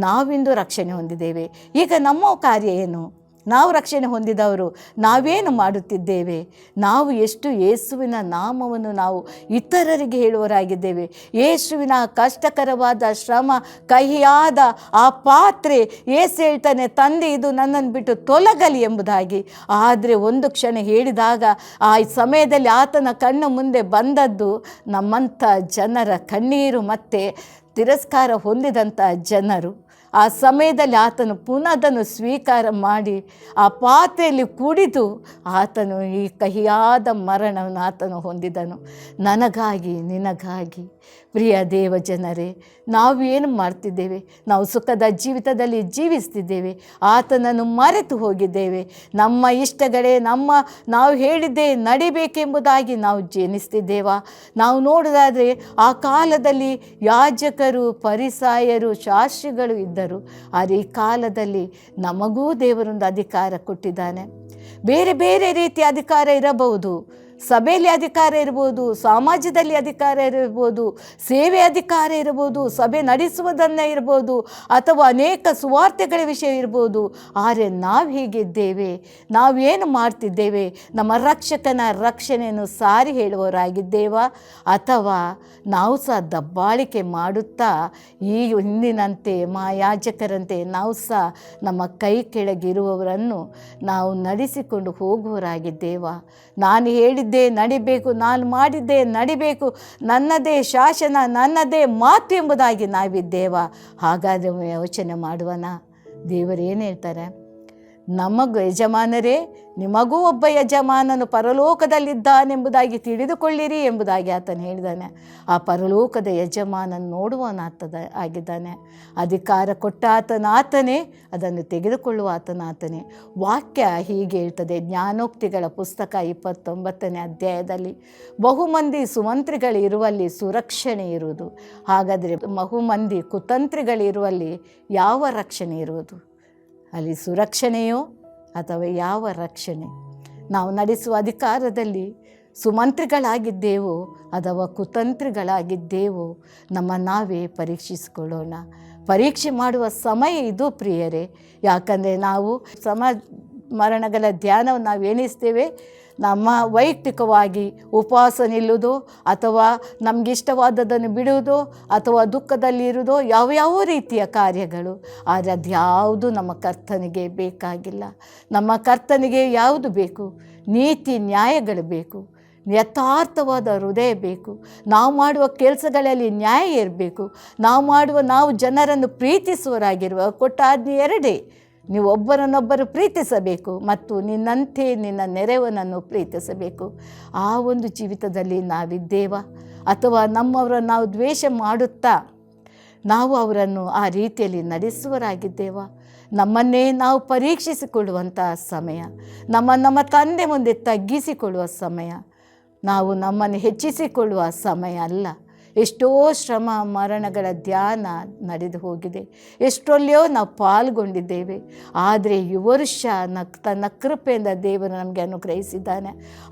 ನಾವಿಂದು ರಕ್ಷಣೆ ಹೊಂದಿದ್ದೇವೆ. ಈಗ ನಮ್ಮ ಕಾರ್ಯ ಏನು? ನಾವು ರಕ್ಷಣೆ ಹೊಂದಿದವರು ನಾವೇನು ಮಾಡುತ್ತಿದ್ದೇವೆ? ನಾವು ಎಷ್ಟು ಯೇಸುವಿನ ನಾಮವನ್ನು ನಾವು ಇತರರಿಗೆ ಹೇಳುವರಾಗಿದ್ದೇವೆ. ಯೇಸುವಿನ ಕಷ್ಟಕರವಾದ ಶ್ರಮ, ಕಹಿಯಾದ ಆ ಪಾತ್ರೆ, ಯೇಸು ಹೇಳ್ತಾನೆ, ತಂದೆ ಇದು ನನ್ನನ್ನು ಬಿಟ್ಟು ತೊಲಗಲಿ ಎಂಬುದಾಗಿ. ಆದರೆ ಒಂದು ಕ್ಷಣ ಹೇಳಿದಾಗ ಆ ಸಮಯದಲ್ಲಿ ಆತನ ಕಣ್ಣು ಮುಂದೆ ಬಂದದ್ದು ನಮ್ಮಂಥ ಜನರ ಕಣ್ಣೀರು ಮತ್ತು ತಿರಸ್ಕಾರ ಹೊಂದಿದಂಥ ಜನರು. ಆ ಸಮಯದಲ್ಲಿ ಆತನು ಪುನಃ ಅದನ್ನು ಸ್ವೀಕಾರ ಮಾಡಿ ಆ ಪಾತ್ರೆಯಲ್ಲಿ ಕುಡಿದು ಆತನು ಈ ಕಹಿಯಾದ ಮರಣವನ್ನು ಆತನು ಹೊಂದಿದನು ನನಗಾಗಿ, ನಿನಗಾಗಿ. ಪ್ರಿಯ ದೇವ ಜನರೇ, ನಾವು ಏನು ಮಾಡ್ತಿದ್ದೇವೆ? ನಾವು ಸುಖದ ಜೀವಿತದಲ್ಲಿ ಜೀವಿಸ್ತಿದ್ದೇವೆ, ಆತನನ್ನು ಮರೆತು ಹೋಗಿದ್ದೇವೆ. ನಮ್ಮ ಇಷ್ಟಗಳೇ ನಾವು ಹೇಳಿದ್ದೇ ನಡಿಬೇಕೆಂಬುದಾಗಿ ನಾವು ಜನಿಸ್ತಿದ್ದೇವಾ? ನಾವು ನೋಡೋದಾದರೆ ಆ ಕಾಲದಲ್ಲಿ ಯಾಜಕರು, ಫರಿಸಾಯರು, ಶಾಸ್ತ್ರಿಗಳು ಇದ್ದರು. ಆದರೆ ಈ ಕಾಲದಲ್ಲಿ ನಮಗೂ ದೇವರೊಂದು ಅಧಿಕಾರ ಕೊಟ್ಟಿದ್ದಾನೆ. ಬೇರೆ ಬೇರೆ ರೀತಿಯ ಅಧಿಕಾರ ಇರಬಹುದು. ಸಭೆಯಲ್ಲಿ ಅಧಿಕಾರ ಇರ್ಬೋದು, ಸಮಾಜದಲ್ಲಿ ಅಧಿಕಾರ ಇರ್ಬೋದು, ಸೇವೆ ಅಧಿಕಾರ ಇರ್ಬೋದು, ಸಭೆ ನಡೆಸುವುದನ್ನೇ ಇರ್ಬೋದು, ಅಥವಾ ಅನೇಕ ಸುವಾರ್ತೆಗಳ ವಿಷಯ ಇರ್ಬೋದು. ಆದರೆ ನಾವು ಹೀಗಿದ್ದೇವೆ, ನಾವೇನು ಮಾಡ್ತಿದ್ದೇವೆ? ನಮ್ಮ ರಕ್ಷಕನ ರಕ್ಷಣೆಯನ್ನು ಸಾರಿ ಹೇಳುವವರಾಗಿದ್ದೇವಾ? ಅಥವಾ ನಾವು ಸಹ ದಬ್ಬಾಳಿಕೆ ಮಾಡುತ್ತಾ ಈ ಹಿಂದಿನಂತೆ ಮಹಾಯಾಜಕರಂತೆ ನಾವು ಸಹ ನಮ್ಮ ಕೈ ಕೆಳಗಿರುವವರನ್ನು ನಾವು ನಡೆಸಿಕೊಂಡು ಹೋಗುವವರಾಗಿದ್ದೇವಾ? ನಾನು ಹೇಳಿದ್ದೆ ನಡಿಬೇಕು, ನಾನು ಮಾಡಿದ್ದೆ ನಡಿಬೇಕು, ನನ್ನದೇ ಶಾಸನ, ನನ್ನದೇ ಮಾತು ಎಂಬುದಾಗಿ ನಾವಿದ್ದೇವಾ? ಹಾಗಾದರೆ ಯೋಚನೆ ಮಾಡುವನ. ದೇವರೇನು ಹೇಳ್ತಾರೆ? ನಮಗೂ ಯಜಮಾನರೇ, ನಿಮಗೂ ಒಬ್ಬ ಯಜಮಾನನು ಪರಲೋಕದಲ್ಲಿದ್ದಾನೆಂಬುದಾಗಿ ತಿಳಿದುಕೊಳ್ಳಿರಿ ಎಂಬುದಾಗಿ ಆತನು ಹೇಳಿದ್ದಾನೆ. ಆ ಪರಲೋಕದ ಯಜಮಾನನ ಆಗಿದ್ದಾನೆ. ಅಧಿಕಾರ ಕೊಟ್ಟ ಆತನೇ, ಅದನ್ನು ತೆಗೆದುಕೊಳ್ಳುವ ಆತನೇ. ವಾಕ್ಯ ಹೀಗೆ ಹೇಳ್ತದೆ, ಜ್ಞಾನೋಕ್ತಿಗಳ ಪುಸ್ತಕ 29ನೇ ಅಧ್ಯಾಯದಲ್ಲಿ, ಬಹುಮಂದಿ ಸುಮಂತ್ರಿಗಳಿರುವಲ್ಲಿ ಸುರಕ್ಷಣೆ ಇರುವುದು. ಹಾಗಾದರೆ ಬಹುಮಂದಿ ಕುತಂತ್ರಿಗಳಿರುವಲ್ಲಿ ಯಾವ ರಕ್ಷಣೆ ಇರುವುದು? ಅಲ್ಲಿ ಸುರಕ್ಷಣೆಯೋ ಅಥವಾ ಯಾವ ರಕ್ಷಣೆ? ನಾವು ನಡೆಸುವ ಅಧಿಕಾರದಲ್ಲಿ ಸುಮಂತ್ರಿಗಳಾಗಿದ್ದೇವೋ ಅಥವಾ ಕುತಂತ್ರಿಗಳಾಗಿದ್ದೇವೋ? ನಾವೇ ಪರೀಕ್ಷಿಸಿಕೊಳ್ಳೋಣ. ಪರೀಕ್ಷೆ ಮಾಡುವ ಸಮಯ ಇದು ಪ್ರಿಯರೇ. ಯಾಕಂದರೆ ನಾವು ಮರಣಗಳ ಧ್ಯಾನವನ್ನು ನಾವು ಎಣಿಸ್ತೇವೆ. ನಮ್ಮ ವೈಯಕ್ತಿಕವಾಗಿ ಉಪವಾಸ ನಿಲ್ಲುವುದೋ ಅಥವಾ ನಮಗಿಷ್ಟವಾದದ್ದನ್ನು ಬಿಡುವುದೋ ಅಥವಾ ದುಃಖದಲ್ಲಿರುವುದೋ ಯಾವ ರೀತಿಯ ಕಾರ್ಯಗಳು. ಆದರೆ ಅದ್ಯಾವುದು ನಮ್ಮ ಕರ್ತನಿಗೆ ಬೇಕಾಗಿಲ್ಲ. ನಮ್ಮ ಕರ್ತನಿಗೆ ಯಾವುದು ಬೇಕು? ನೀತಿ ನ್ಯಾಯಗಳು ಬೇಕು, ಯಥಾರ್ಥವಾದ ಹೃದಯ ಬೇಕು. ನಾವು ಮಾಡುವ ಕೆಲಸಗಳಲ್ಲಿ ನ್ಯಾಯ ಇರಬೇಕು. ನಾವು ಜನರನ್ನು ಪ್ರೀತಿಸುವರಾಗಿರುವ ಕೊಟ್ಟ ಆಜ್ಞೆ ಎರಡೇ, ನೀವು ಒಬ್ಬರನ್ನೊಬ್ಬರು ಪ್ರೀತಿಸಬೇಕು ಮತ್ತು ನಿನ್ನಂತೆ ನಿನ್ನ ನೆರೆಯವನನ್ನು ಪ್ರೀತಿಸಬೇಕು. ಆ ಒಂದು ಜೀವಿತದಲ್ಲಿ ನಾವಿದ್ದೇವಾ? ಅಥವಾ ನಮ್ಮವರನ್ನು ನಾವು ದ್ವೇಷ ಮಾಡುತ್ತಾ ನಾವು ಅವರನ್ನು ಆ ರೀತಿಯಲ್ಲಿ ನಡೆಸುವರಾಗಿದ್ದೇವಾ? ನಮ್ಮನ್ನೇ ನಾವು ಪರೀಕ್ಷಿಸಿಕೊಳ್ಳುವಂಥ ಸಮಯ, ನಮ್ಮ ತಂದೆ ಮುಂದೆ ತಗ್ಗಿಸಿಕೊಳ್ಳುವ ಸಮಯ, ನಾವು ನಮ್ಮನ್ನು ಹೆಚ್ಚಿಸಿಕೊಳ್ಳುವ ಸಮಯ ಅಲ್ಲ. ಎಷ್ಟೋ ಶ್ರಮ ಮರಣಗಳ ಧ್ಯಾನ ನಡೆದು ಹೋಗಿದೆ, ಎಷ್ಟರಲ್ಲಿಯೋ ನಾವು ಪಾಲ್ಗೊಂಡಿದ್ದೇವೆ. ಆದರೆ ಈ ವರ್ಷ ತನ್ನ ಕೃಪೆಯಿಂದ ದೇವರು ನಮಗೆ ಅನುಗ್ರಹಿಸಿದ್ದಾನೆ.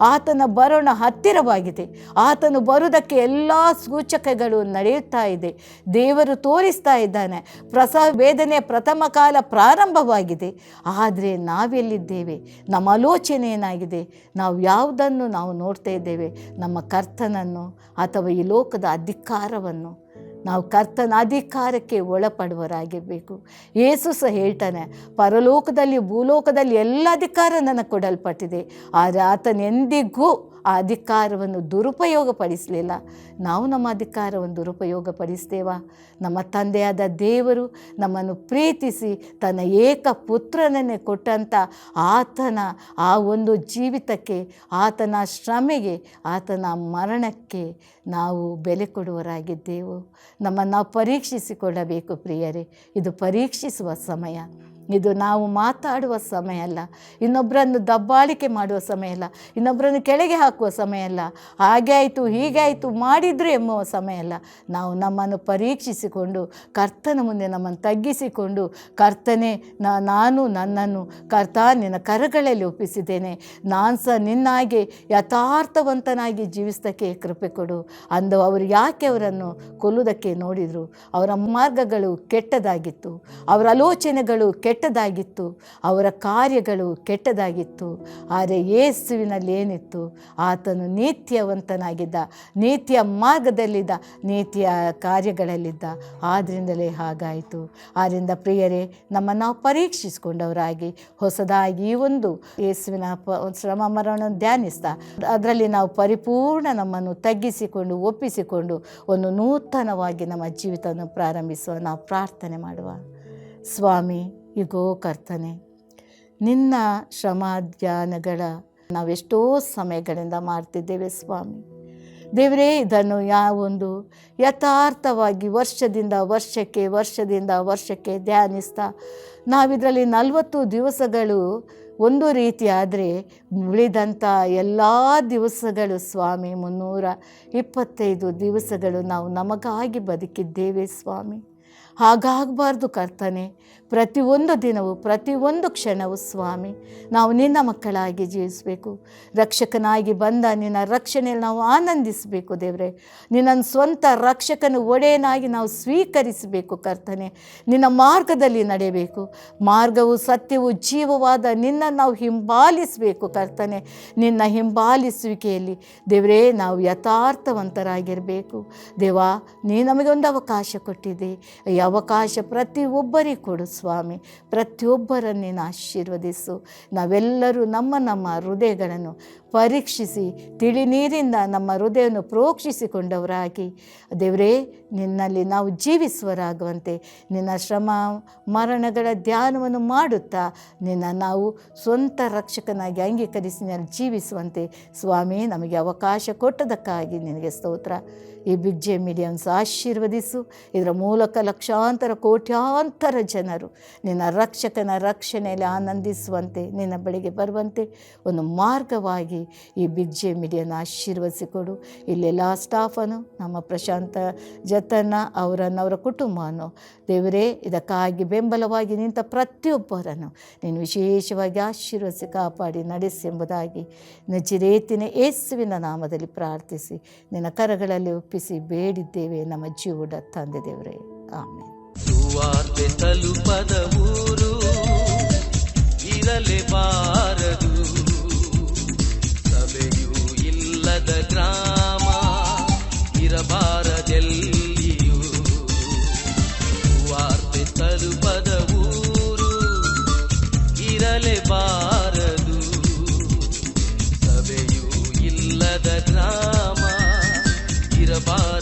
ಆತನ ಬರೋಣ ಹತ್ತಿರವಾಗಿದೆ. ಆತನು ಬರುವುದಕ್ಕೆ ಎಲ್ಲ ಸೂಚಕಗಳು ನಡೆಯುತ್ತಾ ಇದೆ. ದೇವರು ತೋರಿಸ್ತಾ ಇದ್ದಾನೆ. ಪ್ರಸವ ವೇದನೆಯ ಪ್ರಥಮ ಕಾಲ ಪ್ರಾರಂಭವಾಗಿದೆ. ಆದರೆ ನಾವೆಲ್ಲಿದ್ದೇವೆ? ನಮ್ಮ ಆಲೋಚನೆ ಏನಾಗಿದೆ? ನಾವು ಯಾವುದನ್ನು ನಾವು ನೋಡ್ತಾ ಇದ್ದೇವೆ? ನಮ್ಮ ಕರ್ತನನ್ನು ಅಥವಾ ಈ ಲೋಕದ ಅಧಿಕಾರವನ್ನು? ನಾವು ಕರ್ತನ ಅಧಿಕಾರಕ್ಕೆ ಒಳಪಡುವರಾಗಿರಬೇಕು. ಯೇಸು ಸಹ ಹೇಳ್ತಾನೆ, ಪರಲೋಕದಲ್ಲಿ ಭೂಲೋಕದಲ್ಲಿ ಎಲ್ಲ ಅಧಿಕಾರ ನನಗೆ ಕೊಡಲ್ಪಟ್ಟಿದೆ. ಆದರೆ ಆತನೆಂದಿಗೂ ಆ ಅಧಿಕಾರವನ್ನು ದುರುಪಯೋಗಪಡಿಸಲಿಲ್ಲ. ನಾವು ನಮ್ಮ ಅಧಿಕಾರವನ್ನು ದುರುಪಯೋಗಪಡಿಸ್ತೇವಾ? ನಮ್ಮ ತಂದೆಯಾದ ದೇವರು ನಮ್ಮನ್ನು ಪ್ರೀತಿಸಿ ತನ್ನ ಏಕ ಪುತ್ರನನ್ನೇ ಕೊಟ್ಟಂಥ ಆತನ ಆ ಒಂದು ಜೀವಿತಕ್ಕೆ, ಆತನ ಶ್ರಮೆಗೆ, ಆತನ ಮರಣಕ್ಕೆ ನಾವು ಬೆಲೆ ಕೊಡುವರಾಗಿದ್ದೆವು. ನಮ್ಮನ್ನು ನಾವು ಪರೀಕ್ಷಿಸಿಕೊಳ್ಳಬೇಕು ಪ್ರಿಯರೇ. ಇದು ಪರೀಕ್ಷಿಸುವ ಸಮಯ. ಇದು ನಾವು ಮಾತಾಡುವ ಸಮಯ ಅಲ್ಲ, ಇನ್ನೊಬ್ಬರನ್ನು ದಬ್ಬಾಳಿಕೆ ಮಾಡುವ ಸಮಯ ಅಲ್ಲ, ಇನ್ನೊಬ್ಬರನ್ನು ಕೆಳಗೆ ಹಾಕುವ ಸಮಯ ಅಲ್ಲ, ಹಾಗೆ ಆಯಿತು ಹೀಗೆ ಆಯಿತು ಮಾಡಿದ್ರು ಎಂಬುವ ಸಮಯ ಅಲ್ಲ. ನಾವು ನಮ್ಮನ್ನು ಪರೀಕ್ಷಿಸಿಕೊಂಡು ಕರ್ತನ ಮುಂದೆ ನಮ್ಮನ್ನು ತಗ್ಗಿಸಿಕೊಂಡು, ಕರ್ತನೇ ನಾನು ನನ್ನನ್ನು ಕರ್ತ ನಿನ್ನ ಕರಗಳಲ್ಲಿ ಒಪ್ಪಿಸಿದ್ದೇನೆ, ನಾನು ಸಹ ನಿನ್ನಾಗೆ ಯಥಾರ್ಥವಂತನಾಗಿ ಜೀವಿಸೋದಕ್ಕೆ ಕೃಪೆ ಕೊಡು ಅಂದು ಅವರು ಯಾಕೆ ಅವರನ್ನು ಕೊಲ್ಲುವುದಕ್ಕೆ ನೋಡಿದರು? ಅವರ ಮಾರ್ಗಗಳು ಕೆಟ್ಟದಾಗಿತ್ತು, ಅವರ ಆಲೋಚನೆಗಳು ಕೆಟ್ಟದಾಗಿತ್ತು, ಅವರ ಕಾರ್ಯಗಳು ಕೆಟ್ಟದಾಗಿತ್ತು. ಆದರೆ ಯೇಸುವಿನಲ್ಲಿ ಏನಿತ್ತು? ಆತನು ನೀತಿವಂತನಾಗಿದ್ದ, ನೀತಿಯ ಮಾರ್ಗದಲ್ಲಿದ್ದ, ನೀತಿಯ ಕಾರ್ಯಗಳಲ್ಲಿದ್ದ. ಆದ್ದರಿಂದಲೇ ಹಾಗಾಯಿತು. ಆದ್ದರಿಂದ ಪ್ರಿಯರೇ, ನಮ್ಮನ್ನು ನಾವು ಪರೀಕ್ಷಿಸಿಕೊಂಡವರಾಗಿ ಹೊಸದಾಗಿ ಈ ಒಂದು ಯೇಸುವಿನ ಶ್ರಮ ಮರಣವನ್ನು ಧ್ಯಾನಿಸ್ತಾ ಅದರಲ್ಲಿ ನಾವು ಪರಿಪೂರ್ಣ ನಮ್ಮನ್ನು ತಗ್ಗಿಸಿಕೊಂಡು ಒಪ್ಪಿಸಿಕೊಂಡು ಒಂದು ನೂತನವಾಗಿ ನಮ್ಮ ಜೀವಿತವನ್ನು ಪ್ರಾರಂಭಿಸುವ ನಾವು ಪ್ರಾರ್ಥನೆ ಮಾಡುವ. ಸ್ವಾಮಿ, ಈಗೋ ಕರ್ತನೆ, ನಿನ್ನ ಶ್ರಮ ಧ್ಯಾನಗಳ ನಾವೆಷ್ಟೋ ಸಮಯಗಳಿಂದ ಮಾಡ್ತಿದ್ದೇವೆ ಸ್ವಾಮಿ. ದೇವರೇ, ಇದನ್ನು ಯಾವೊಂದು ಯಥಾರ್ಥವಾಗಿ ವರ್ಷದಿಂದ ವರ್ಷಕ್ಕೆ ಧ್ಯಾನಿಸ್ತಾ ನಾವಿದರಲ್ಲಿ 40 ದಿವಸಗಳು ಒಂದು ರೀತಿ ಆದರೆ ಉಳಿದಂಥ ಎಲ್ಲ ದಿವಸಗಳು ಸ್ವಾಮಿ 325 ದಿವಸಗಳು ನಾವು ನಮಗಾಗಿ ಬದುಕಿದ್ದೇವೆ ಸ್ವಾಮಿ. ಹಾಗಾಗಬಾರ್ದು ಕರ್ತನೆ. ಪ್ರತಿಯೊಂದು ದಿನವೂ ಪ್ರತಿಯೊಂದು ಕ್ಷಣವೂ ಸ್ವಾಮಿ ನಾವು ನಿನ್ನ ಮಕ್ಕಳಾಗಿ ಜೀವಿಸಬೇಕು. ರಕ್ಷಕನಾಗಿ ಬಂದ ನಿನ್ನ ರಕ್ಷಣೆಯಲ್ಲಿ ನಾವು ಆನಂದಿಸಬೇಕು ದೇವರೇ. ನಿನ್ನನ್ನು ಸ್ವಂತ ರಕ್ಷಕನ ಒಡೆಯನಾಗಿ ನಾವು ಸ್ವೀಕರಿಸಬೇಕು ಕರ್ತನೆ. ನಿನ್ನ ಮಾರ್ಗದಲ್ಲಿ ನಡೆಯಬೇಕು. ಮಾರ್ಗವು ಸತ್ಯವು ಜೀವವಾದ ನಿನ್ನನ್ನು ನಾವು ಹಿಂಬಾಲಿಸಬೇಕು ಕರ್ತನೆ. ನಿನ್ನ ಹಿಂಬಾಲಿಸುವಿಕೆಯಲ್ಲಿ ದೇವರೇ ನಾವು ಯಥಾರ್ಥವಂತರಾಗಿರಬೇಕು. ದೇವಾ, ನೀ ನಮಗೊಂದು ಅವಕಾಶ ಕೊಟ್ಟಿದ್ದೆ. ಈ ಅವಕಾಶ ಪ್ರತಿಯೊಬ್ಬರಿಗೂ ಕೊಡು ಸ್ವಾಮಿ. ಪ್ರತಿಯೊಬ್ಬರನ್ನು ನೀನು ಆಶೀರ್ವದಿಸು. ನಾವೆಲ್ಲರೂ ನಮ್ಮ ಹೃದಯಗಳನ್ನು ಪರೀಕ್ಷಿಸಿ ತಿಳಿ ನೀರಿಂದ ನಮ್ಮ ಹೃದಯವನ್ನು ಪ್ರೋಕ್ಷಿಸಿಕೊಂಡವರಾಗಿ ದೇವರೇ ನಿನ್ನಲ್ಲಿ ನಾವು ಜೀವಿಸುವರಾಗುವಂತೆ, ನಿನ್ನ ಶ್ರಮ ಮರಣಗಳ ಧ್ಯಾನವನ್ನು ಮಾಡುತ್ತಾ ನಿನ್ನ ನಾವು ಸ್ವಂತ ರಕ್ಷಕನಾಗಿ ಅಂಗೀಕರಿಸಿ ಜೀವಿಸುವಂತೆ ಸ್ವಾಮಿ ನಮಗೆ ಅವಕಾಶ ಕೊಟ್ಟದಕ್ಕಾಗಿ ನಿನಗೆ ಸ್ತೋತ್ರ. ಈ ಬಿಗ್ ಜೆ ಮೀಡಿಯಮ್ಸ್ ಆಶೀರ್ವದಿಸು. ಇದರ ಮೂಲಕ ಲಕ್ಷಾಂತರ ಕೋಟ್ಯಾಂತರ ಜನರು ನಿನ್ನ ರಕ್ಷಕನ ರಕ್ಷಣೆಯಲ್ಲಿ ಆನಂದಿಸುವಂತೆ, ನಿನ್ನ ಬಳಿಗೆ ಬರುವಂತೆ ಒಂದು ಮಾರ್ಗವಾಗಿ ಈ ಬಿಗ್ ಜೆ ಮೀಡಿಯಾನ ಆಶೀರ್ವದಿಸಿಕೊಡು. ಇಲ್ಲೆಲ್ಲ ಸ್ಟಾಫನ್ನು, ನಮ್ಮ ಪ್ರಶಾಂತ ಜತನ ಅವರ ಕುಟುಂಬವನ್ನು ದೇವರೇ ಇದಕ್ಕಾಗಿ ಬೆಂಬಲವಾಗಿ ನಿಂತ ಪ್ರತಿಯೊಬ್ಬರನ್ನು ನೀನು ವಿಶೇಷವಾಗಿ ಆಶೀರ್ವದಿಸಿ ಕಾಪಾಡಿ ನಡೆಸಿ ಎಂಬುದಾಗಿ ನಜರೇತಿನ ಯೇಸುವಿನ ನಾಮದಲ್ಲಿ ಪ್ರಾರ್ಥಿಸಿ ನಿನ್ನ ಕರಗಳಲ್ಲಿ ಒಪ್ಪಿಸಿ ಬೇಡಿದ್ದೇವೆ ನಮ್ಮ ಜೀವದ ತಂದೆ ದೇವರೇ, ಆಮೇಲೆ. ಸುವಾರ್ತೆ ತಲುಪದ ಊರು ಇರಲೇಬಾರದು, ಸಭೆಯೂ ಇಲ್ಲದ ಗ್ರಾಮ ಇರಬಾರದೆಲ್ಲಿಯೂ. ಸುವಾರ್ತೆ ತಲುಪದ ಊರು ಇರಲೇಬಾರದು, ಸಭೆಯೂ ಇಲ್ಲದ ಗ್ರಾಮ ಇರಬಾರದು.